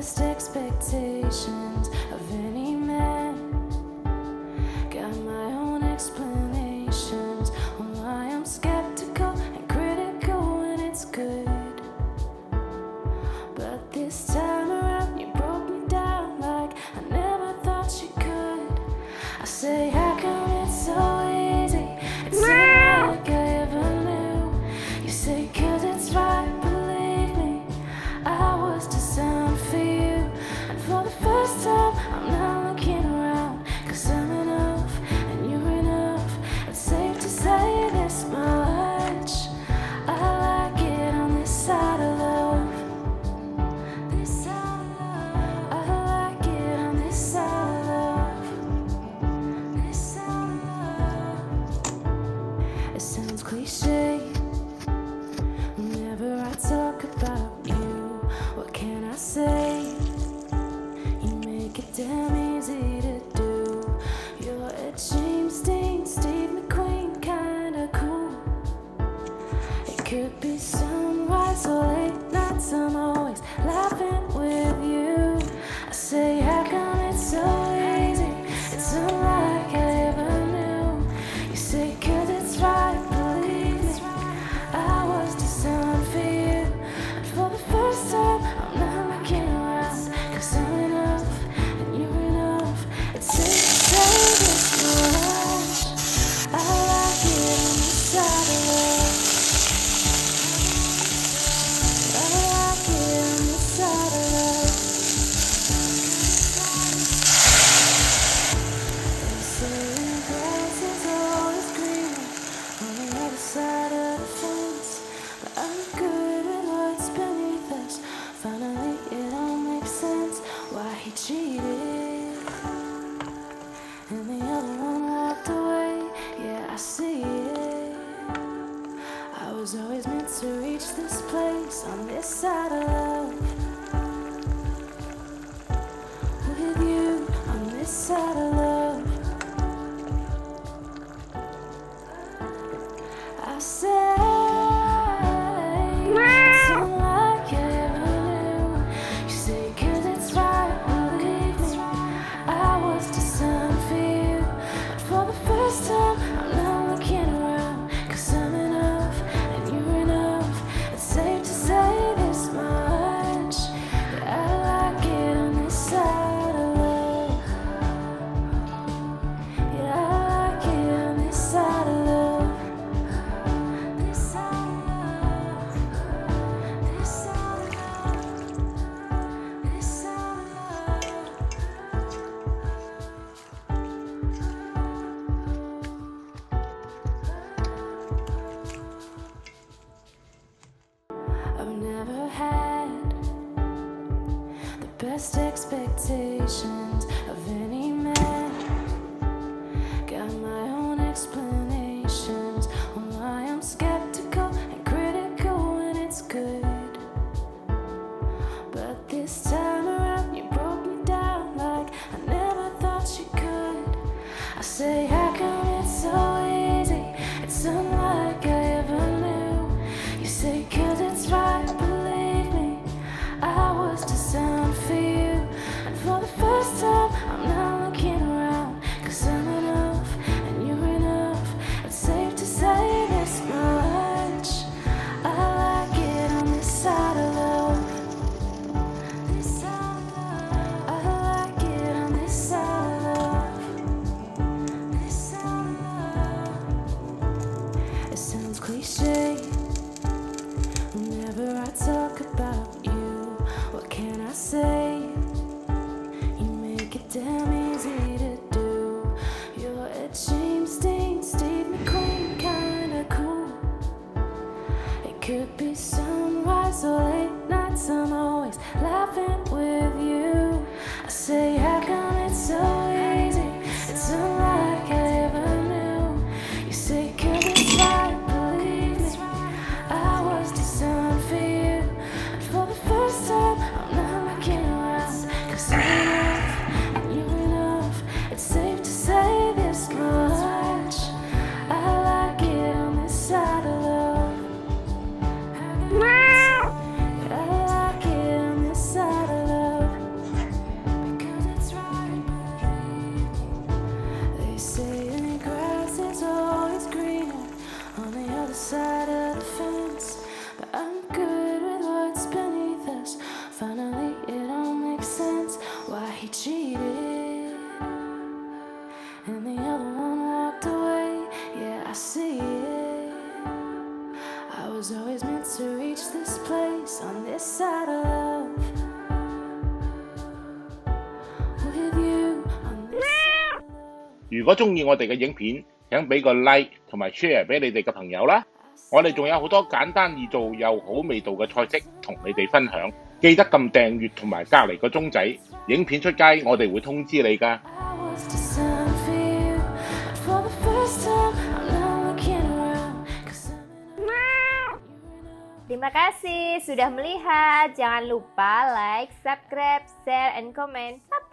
best expectations of any man. Got my own explanations on why I'm skeptical and critical when it's good. But this time around you broke me down like I never thought you could. I say, how come it's so easy? It's unlike I ever knew. You say, 'cause it's right, believe me, I was designed for you. And for the first time I'm not looking around, 'cause I'm enough and you're enough. It's safe to say this much, I like it on this side of love. This side of love, I like it on this side of love. This side of love. It sounds cliche whenever I talk about you. What can I say? You make it damn easy to do. You're a James Dean, Steve McQueen kinda cool. It could be sunrise or late nights, I'm always laughing with you. I say, how come it's so easy? It's unlike I ever knew. You say, 'cause it's right, believe me, I was designed for you. And for the first time I'm not looking around, 'cause I'm enough and you're enough. It's safe to say this much, I like it on the side of love. I like it on the side of love. They say the grass is always greener on the other side of the fence, but I'm good at what's beneath us. Finally it all makes sense why he cheated and the other one walked away. Yeah, I see it. I was always meant to reach this place on this side of love, with you on this side of love. I say, it's unlike I ever knew. You say, 'cause it's right, believe me, I was designed for you. And for the first time I'm not looking around, 'cause I'm enough and you're enough. It's safe to say this much, that I like it on this side of love. Yeah, I like it on this side of love. This side of love. This side of love. This side of love. I've never had the best expectations of any man. Got my own explanations on why I'm skeptical and critical when it's good. But this time around you broke me down like I never thought you could. I say, how come it's so easy? It's unlike I ever knew. You say, 'cause it's right, believe me, I was designed for you. And for the first time I'm not looking around, 'cause I'm enough and you're enough. It's safe to say this much, I like it on this side of love. This side of love, I like it on this side of love. This side of love. It sounds cliche whenever I talk about you. What can I say? You make it damn easy to do. You're a James Dean, Steve McQueen kinda cool. It could be sunrise or late nights, I'm always laughing with you. I say, how come it's so easy? It's unlike I ever knew. You say, 'cause it's right, believe me, I was designed for you. And for the first time I'm not looking around, 'cause I'm enough and you're enough. It's safe to say this much, I like it on this side of love. I like it on this side of love. he cheated, and the other one walked away. Yeah, I see it. I was always meant to reach this place on this side of love. With you on this side of love. 如果中意我哋嘅影片，請俾個 like 同埋 share 俾你哋嘅朋友啦。我哋仲有好多簡單易做又好味道嘅菜式同你哋分享。記得撳訂閱同埋隔離個鐘仔，影片出街我哋會通知你㗎。I was designed for you, but for the first time, I'm not looking around. 'Cause I'm in a Terima kasih sudah melihat. Jangan lupa like, subscribe, share, and comment. Bye-bye.